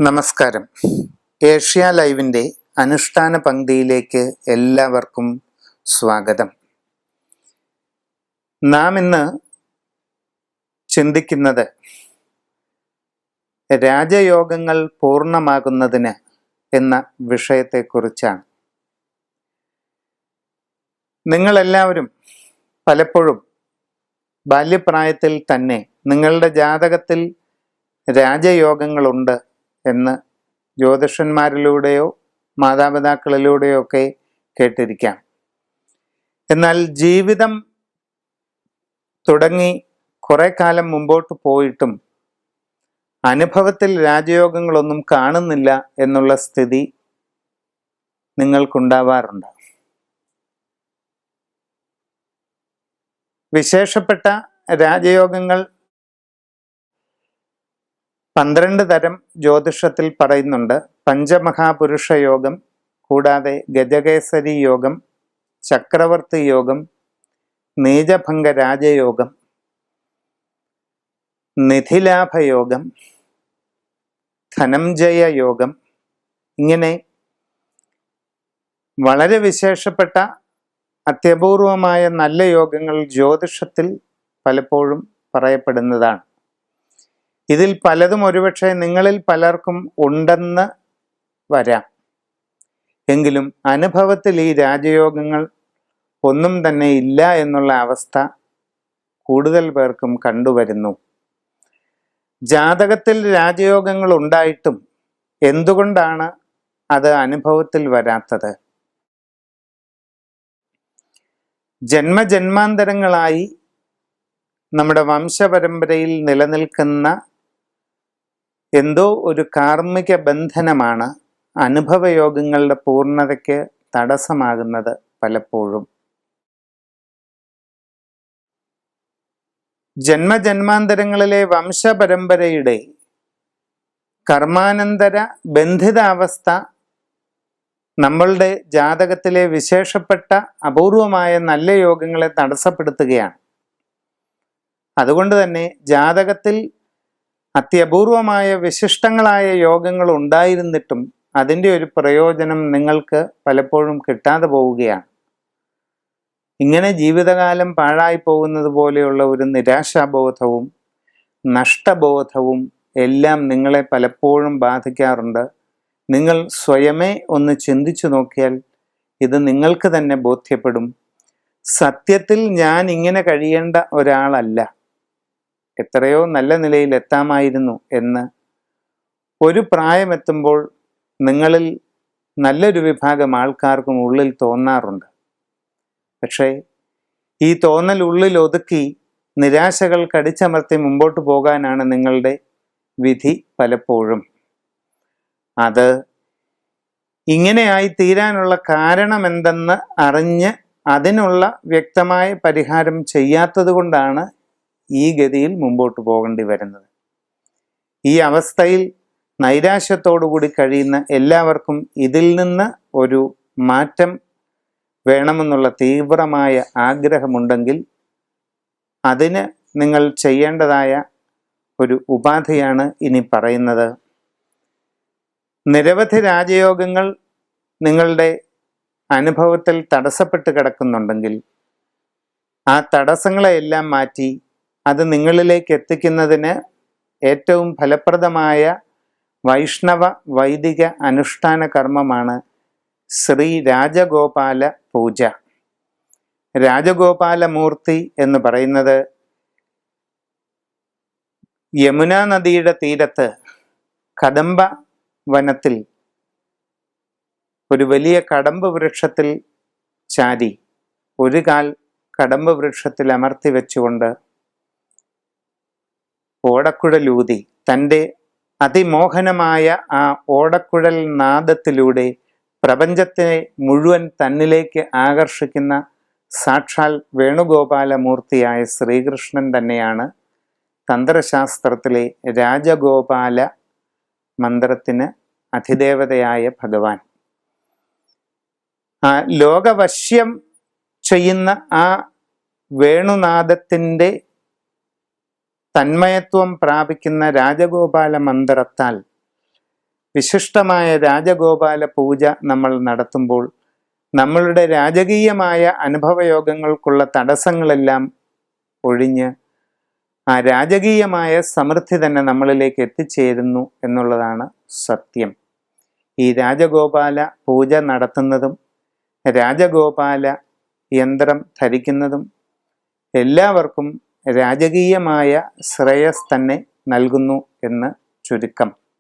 നമസ്കാരം. ഏഷ്യ ലൈവിൻ്റെ അനുഷ്ഠാന പങ്ക്തിയിലേക്ക് എല്ലാവർക്കും സ്വാഗതം. നാം ഇന്ന് ചിന്തിക്കുന്നത് രാജയോഗങ്ങൾ പൂർണ്ണമാകുന്നതിന് എന്ന വിഷയത്തെക്കുറിച്ചാണ്. നിങ്ങളെല്ലാവരും പലപ്പോഴും ബാല്യപ്രായത്തിൽ തന്നെ നിങ്ങളുടെ ജാതകത്തിൽ രാജയോഗങ്ങളുണ്ട് എന്ന് ജ്യോതിഷന്മാരിലൂടെയോ മാതാപിതാക്കളിലൂടെയോ ഒക്കെ കേട്ടിരിക്കാം. എന്നാൽ ജീവിതം തുടങ്ങി കുറെ കാലം മുമ്പോട്ട് പോയിട്ടും അനുഭവത്തിൽ രാജയോഗങ്ങളൊന്നും കാണുന്നില്ല എന്നുള്ള സ്ഥിതി നിങ്ങൾക്കുണ്ടാവാറുണ്ട്. വിശേഷപ്പെട്ട രാജയോഗങ്ങൾ 12 തരം ജ്യോതിഷത്തിൽ പറയുന്നുണ്ട്. പഞ്ചമഹാപുരുഷ യോഗം, കൂടാതെ ഗജകേസരി യോഗം, ചക്രവർത്തി യോഗം, നീചഭംഗ രാജയോഗം, നിധിലാഭയോഗം, ധനഞ്ജയ യോഗം, ഇങ്ങനെ വളരെ വിശേഷപ്പെട്ട അത്യപൂർവമായ നല്ല യോഗങ്ങൾ ജ്യോതിഷത്തിൽ പലപ്പോഴും പറയപ്പെടുന്നതാണ്. ഇതിൽ പലതും ഒരുപക്ഷെ നിങ്ങളിൽ പലർക്കും ഉണ്ടെന്ന് വരാം. എങ്കിലും അനുഭവത്തിൽ ഈ രാജയോഗങ്ങൾ ഒന്നും തന്നെ ഇല്ല എന്നുള്ള അവസ്ഥ കൂടുതൽ പേർക്കും കണ്ടുവരുന്നു. ജാതകത്തിൽ രാജയോഗങ്ങൾ ഉണ്ടായിട്ടും എന്തുകൊണ്ടാണ് അത് അനുഭവത്തിൽ വരാത്തത്? ജന്മജന്മാന്തരങ്ങളായി നമ്മുടെ വംശപരമ്പരയിൽ നിലനിൽക്കുന്ന എന്തോ ഒരു കാർമ്മിക ബന്ധനമാണ് അനുഭവയോഗങ്ങളുടെ പൂർണ്ണതയ്ക്ക് തടസ്സമാകുന്നത് പലപ്പോഴും. ജന്മജന്മാന്തരങ്ങളിലെ വംശപരമ്പരയുടെ കർമാനന്തര ബന്ധിതാവസ്ഥ നമ്മളുടെ ജാതകത്തിലെ വിശേഷപ്പെട്ട അപൂർവമായ നല്ല യോഗങ്ങളെ തടസ്സപ്പെടുത്തുകയാണ്. അതുകൊണ്ട് തന്നെ ജാതകത്തിൽ അത്യപൂർവമായ വിശിഷ്ടങ്ങളായ യോഗങ്ങൾ ഉണ്ടായിരുന്നിട്ടും അതിൻ്റെ ഒരു പ്രയോജനം നിങ്ങൾക്ക് പലപ്പോഴും കിട്ടാതെ പോവുകയാണ്. ഇങ്ങനെ ജീവിതകാലം പാഴായി പോകുന്നത് പോലെയുള്ള ഒരു നിരാശാബോധവും നഷ്ടബോധവും എല്ലാം നിങ്ങളെ പലപ്പോഴും ബാധിക്കാറുണ്ട്. നിങ്ങൾ സ്വയമേ ഒന്ന് ചിന്തിച്ചു നോക്കിയാൽ ഇത് നിങ്ങൾക്ക് തന്നെ ബോധ്യപ്പെടും. സത്യത്തിൽ ഞാൻ ഇങ്ങനെ കഴിയേണ്ട ഒരാളല്ല, എത്രയോ നല്ല നിലയിൽ എത്താമായിരുന്നു എന്ന് ഒരു പ്രായമെത്തുമ്പോൾ നിങ്ങളിൽ നല്ലൊരു വിഭാഗം ആൾക്കാർക്കും ഉള്ളിൽ തോന്നാറുണ്ട്. പക്ഷേ ഈ തോന്നൽ ഉള്ളിൽ ഒതുക്കി നിരാശകൾ കടിച്ചമർത്തി മുമ്പോട്ട് പോകാനാണ് നിങ്ങളുടെ വിധി പലപ്പോഴും. അത് ഇങ്ങനെയായി തീരാനുള്ള കാരണം എന്തെന്ന് അറിഞ്ഞ് അതിനുള്ള വ്യക്തമായ പരിഹാരം ചെയ്യാത്തത് കൊണ്ടാണ് ഈ ഗതിയിൽ മുമ്പോട്ട് പോകേണ്ടി വരുന്നത്. ഈ അവസ്ഥയിൽ നൈരാശ്യത്തോടുകൂടി കഴിയുന്ന എല്ലാവർക്കും ഇതിൽ നിന്ന് ഒരു മാറ്റം വേണമെന്നുള്ള തീവ്രമായ ആഗ്രഹമുണ്ടെങ്കിൽ അതിന് നിങ്ങൾ ചെയ്യേണ്ടതായ ഒരു ഉപാധിയാണ് ഇനി പറയുന്നത്. നിരവധി രാജയോഗങ്ങൾ നിങ്ങളുടെ അനുഭവത്തിൽ തടസ്സപ്പെട്ട് കിടക്കുന്നുണ്ടെങ്കിൽ ആ തടസ്സങ്ങളെയെല്ലാം മാറ്റി അത് നിങ്ങളിലേക്ക് എത്തിക്കുന്നതിന് ഏറ്റവും ഫലപ്രദമായ വൈഷ്ണവ വൈദിക അനുഷ്ഠാന കർമ്മമാണ് ശ്രീ രാജഗോപാല പൂജ. രാജഗോപാലമൂർത്തി എന്ന് പറയുന്നത് യമുനാ നദിയുടെ തീരത്ത് കദംബ വനത്തിൽ ഒരു വലിയ കടമ്പ് വൃക്ഷത്തിൽ ചാരി ഒരു കാൽ കടമ്പ് വൃക്ഷത്തിൽ അമർത്തി വെച്ചുകൊണ്ട് ഓടക്കുഴലൂതി തൻ്റെ അതിമോഹനമായ ആ ഓടക്കുഴൽ നാദത്തിലൂടെ പ്രപഞ്ചത്തെ മുഴുവൻ തന്നിലേക്ക് ആകർഷിക്കുന്ന സാക്ഷാൽ വേണുഗോപാലമൂർത്തിയായ ശ്രീകൃഷ്ണൻ തന്നെയാണ് തന്ത്രശാസ്ത്രത്തിലെ രാജഗോപാല മന്ത്രത്തിന് അധിദേവതയായ ഭഗവാൻ. ആ ലോകവശ്യം ചെയ്യുന്ന ആ വേണുനാദത്തിൻ്റെ തന്മയത്വം പ്രാപിക്കുന്ന രാജഗോപാല മന്ത്രത്താൽ വിശിഷ്ടമായ രാജഗോപാല പൂജ നമ്മൾ നടത്തുമ്പോൾ നമ്മളുടെ രാജകീയമായ അനുഭവയോഗങ്ങൾക്കുള്ള തടസ്സങ്ങളെല്ലാം ഒഴിഞ്ഞ് ആ രാജകീയമായ സമൃദ്ധി തന്നെ നമ്മളിലേക്ക് എത്തിച്ചേരുന്നു എന്നുള്ളതാണ് സത്യം. ഈ രാജഗോപാല പൂജ നടത്തുന്നതും രാജഗോപാല യന്ത്രം ധരിക്കുന്നതും എല്ലാവർക്കും രാജകീയമായ ശ്രേയസ് തന്നെ നൽകുന്നു എന്ന് ചുരുക്കം.